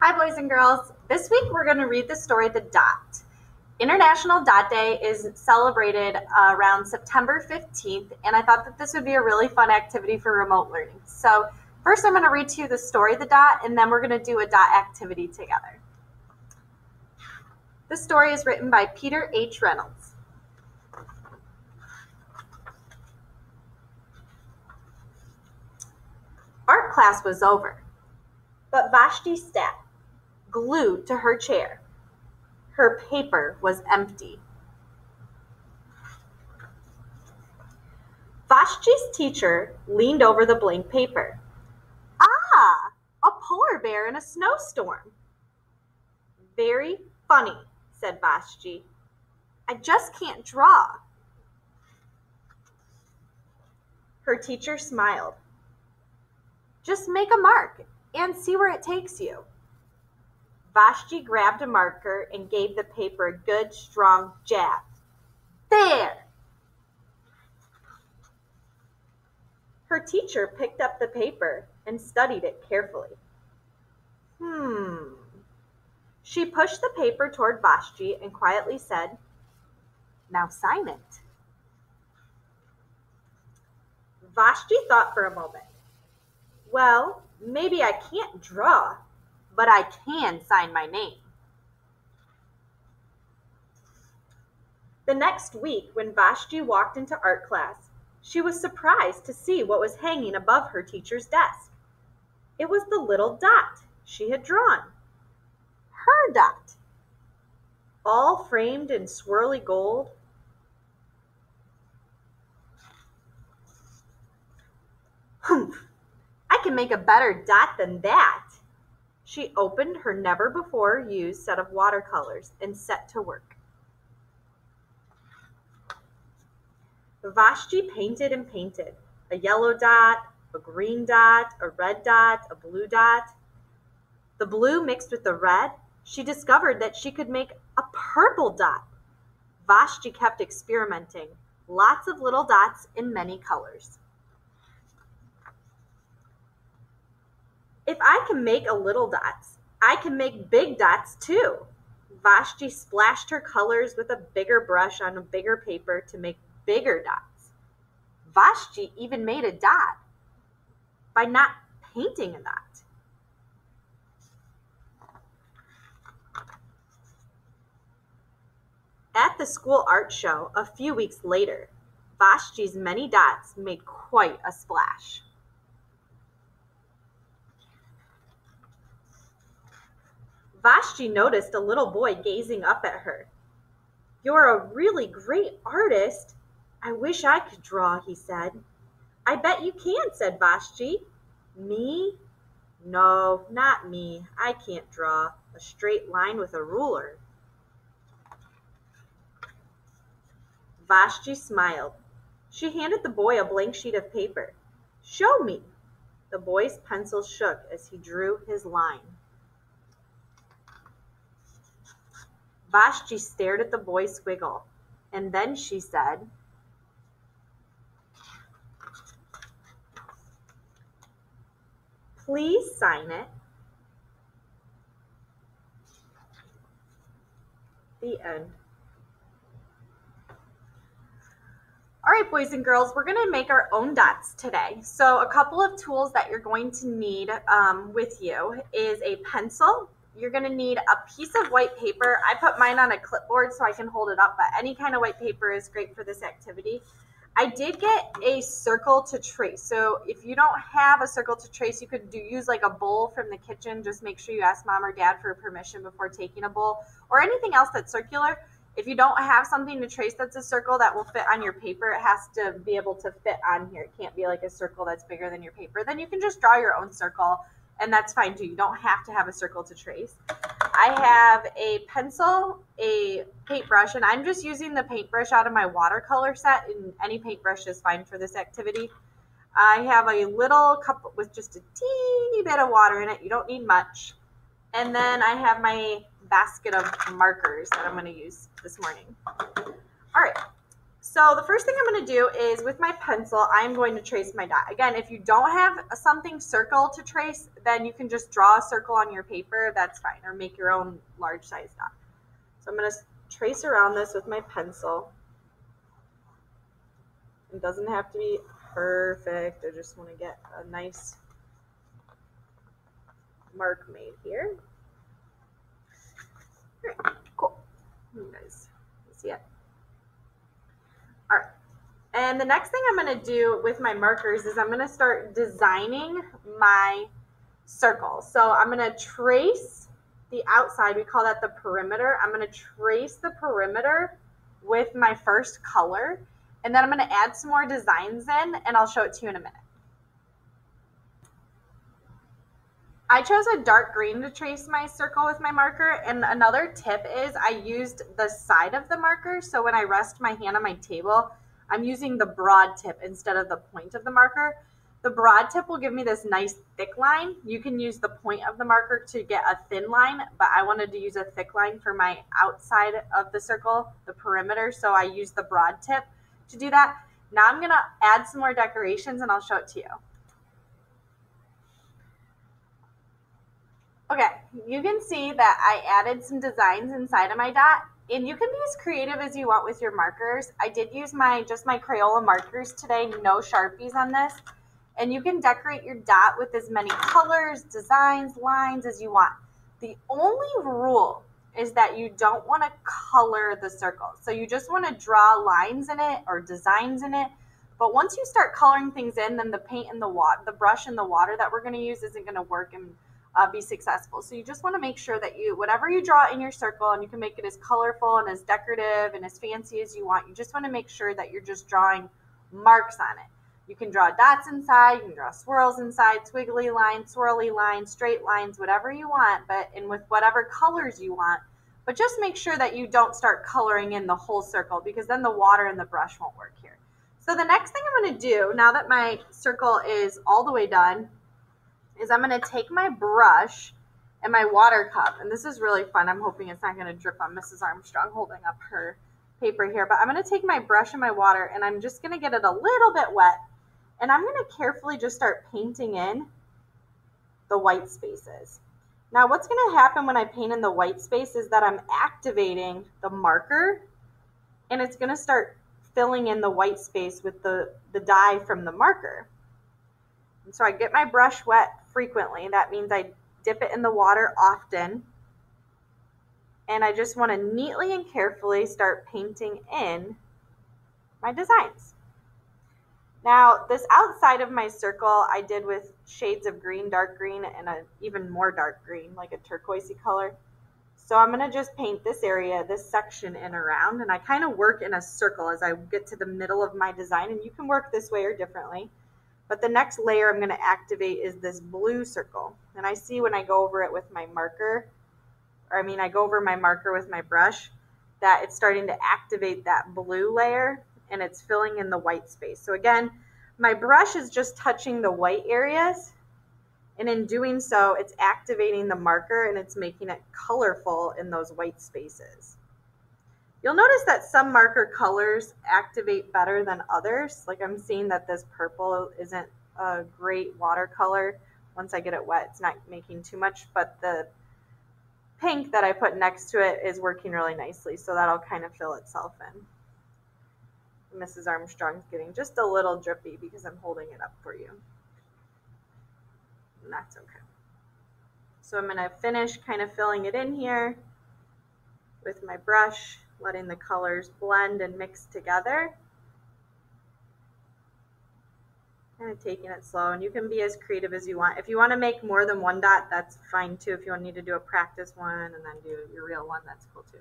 Hi, boys and girls. This week we're going to read the story The Dot. International Dot Day is celebrated around September 15th, and I thought that this would be a really fun activity for remote learning. So first I'm going to read to you the story The Dot, and then we're going to do a dot activity together. This story is written by Peter H. Reynolds. Art class was over, but Vashti sat, glued to her chair. Her paper was empty. Vashti's teacher leaned over the blank paper. Ah, a polar bear in a snowstorm. Very funny, said Vashti. I just can't draw. Her teacher smiled. Just make a mark and see where it takes you. Vashti grabbed a marker and gave the paper a good, strong jab. There! Her teacher picked up the paper and studied it carefully. She pushed the paper toward Vashti and quietly said, Now sign it. Vashti thought for a moment. Well, maybe I can't draw, but I can sign my name. The next week, when Vashti walked into art class, she was surprised to see what was hanging above her teacher's desk. It was the little dot she had drawn. Her dot. All framed in swirly gold. Humph! I can make a better dot than that. She opened her never-before-used set of watercolors and set to work. Vashti painted and painted. A yellow dot, a green dot, a red dot, a blue dot. The blue mixed with the red, she discovered that she could make a purple dot. Vashti kept experimenting. Lots of little dots in many colors. If I can make a little dots, I can make big dots too. Vashti splashed her colors with a bigger brush on a bigger paper to make bigger dots. Vashti even made a dot by not painting a dot. At the school art show a few weeks later, Vashti's many dots made quite a splash. Vashti noticed a little boy gazing up at her. You're a really great artist. I wish I could draw, he said. I bet you can, said Vashti. Me? No, not me. I can't draw a straight line with a ruler. Vashti smiled. She handed the boy a blank sheet of paper. Show me. The boy's pencil shook as he drew his line. Vashti stared at the boy squiggle, and then she said, Please sign it. The end. All right, boys and girls, we're going to make our own dots today. So a couple of tools that you're going to need with you is a pencil. You're going to need a piece of white paper. I put mine on a clipboard so I can hold it up, but any kind of white paper is great for this activity. I did get a circle to trace. So if you don't have a circle to trace, you could use like a bowl from the kitchen. Just make sure you ask mom or dad for permission before taking a bowl or anything else that's circular. If you don't have something to trace that's a circle that will fit on your paper, it has to be able to fit on here. It can't be like a circle that's bigger than your paper. Then you can just draw your own circle, and that's fine too. You don't have to have a circle to trace. I have a pencil, a paintbrush, and I'm just using the paintbrush out of my watercolor set, and any paintbrush is fine for this activity. I have a little cup with just a teeny bit of water in it. You don't need much. And then I have my basket of markers that I'm going to use this morning. All right. So the first thing I'm going to do is with my pencil, I'm going to trace my dot. Again, if you don't have something circle to trace, then you can just draw a circle on your paper. That's fine, or make your own large size dot. So I'm going to trace around this with my pencil. It doesn't have to be perfect. I just want to get a nice mark made here. All right, cool. You guys see it? All right. And the next thing I'm going to do with my markers is I'm going to start designing my circle. So I'm going to trace the outside. We call that the perimeter. I'm going to trace the perimeter with my first color. And then I'm going to add some more designs in, and I'll show it to you in a minute. I chose a dark green to trace my circle with my marker, and another tip is I used the side of the marker, so when I rest my hand on my table, I'm using the broad tip instead of the point of the marker. The broad tip will give me this nice thick line. You can use the point of the marker to get a thin line, but I wanted to use a thick line for my outside of the circle, the perimeter, so I used the broad tip to do that. Now I'm going to add some more decorations, and I'll show it to you. Okay, you can see that I added some designs inside of my dot, and you can be as creative as you want with your markers. I did use just my Crayola markers today, no Sharpies on this, and you can decorate your dot with as many colors, designs, lines as you want. The only rule is that you don't want to color the circle. So you just want to draw lines in it or designs in it. But once you start coloring things in, then the paint and the brush and the water that we're going to use isn't going to work and be successful. So you just want to make sure that whatever you draw in your circle, and you can make it as colorful and as decorative and as fancy as you want, you just want to make sure that you're just drawing marks on it. You can draw dots inside, you can draw swirls inside, squiggly lines, swirly lines, straight lines, whatever you want, and with whatever colors you want. But just make sure that you don't start coloring in the whole circle, because then the water and the brush won't work here. So the next thing I'm going to do, now that my circle is all the way done, is I'm going to take my brush and my water cup, and this is really fun. I'm hoping it's not going to drip on Mrs. Armstrong holding up her paper here, but I'm going to take my brush and my water, and I'm just going to get it a little bit wet, and I'm going to carefully just start painting in the white spaces. Now what's going to happen when I paint in the white space is that I'm activating the marker, and it's going to start filling in the white space with the dye from the marker. And so I get my brush wet frequently. That means I dip it in the water often. And I just want to neatly and carefully start painting in my designs. Now, this outside of my circle I did with shades of green, dark green, and an even more dark green, like a turquoisey color. So I'm going to just paint this area, this section in around, and I kind of work in a circle as I get to the middle of my design, and you can work this way or differently. But the next layer I'm going to activate is this blue circle. And I see when I go over it with my marker, I go over my marker with my brush, that it's starting to activate that blue layer, and it's filling in the white space. So again, my brush is just touching the white areas, and in doing so, it's activating the marker and it's making it colorful in those white spaces. You'll notice that some marker colors activate better than others. Like I'm seeing that this purple isn't a great watercolor. Once I get it wet, it's not making too much, but the pink that I put next to it is working really nicely, so that'll kind of fill itself in. Mrs. Armstrong's getting just a little drippy because I'm holding it up for you. And that's okay. So I'm going to finish kind of filling it in here with my brush, letting the colors blend and mix together. Kind of taking it slow, and you can be as creative as you want. If you want to make more than one dot, that's fine too. If you need to do a practice one and then do your real one, that's cool too.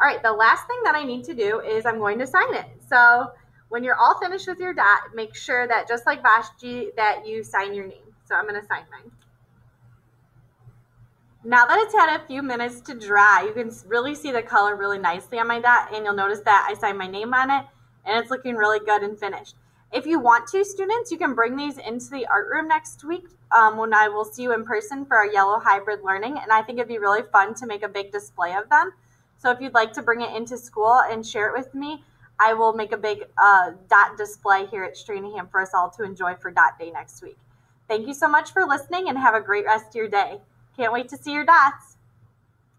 All right, the last thing that I need to do is I'm going to sign it. So when you're all finished with your dot, make sure that just like Vashti, that you sign your name. So I'm going to sign mine. Now that it's had a few minutes to dry, you can really see the color really nicely on my dot, and you'll notice that I signed my name on it, and it's looking really good and finished. If you want to, students, you can bring these into the art room next week when I will see you in person for our yellow hybrid learning, and I think it'd be really fun to make a big display of them. So if you'd like to bring it into school and share it with me, I will make a big dot display here at Stranahan for us all to enjoy for Dot Day next week. Thank you so much for listening and have a great rest of your day. Can't wait to see your dots.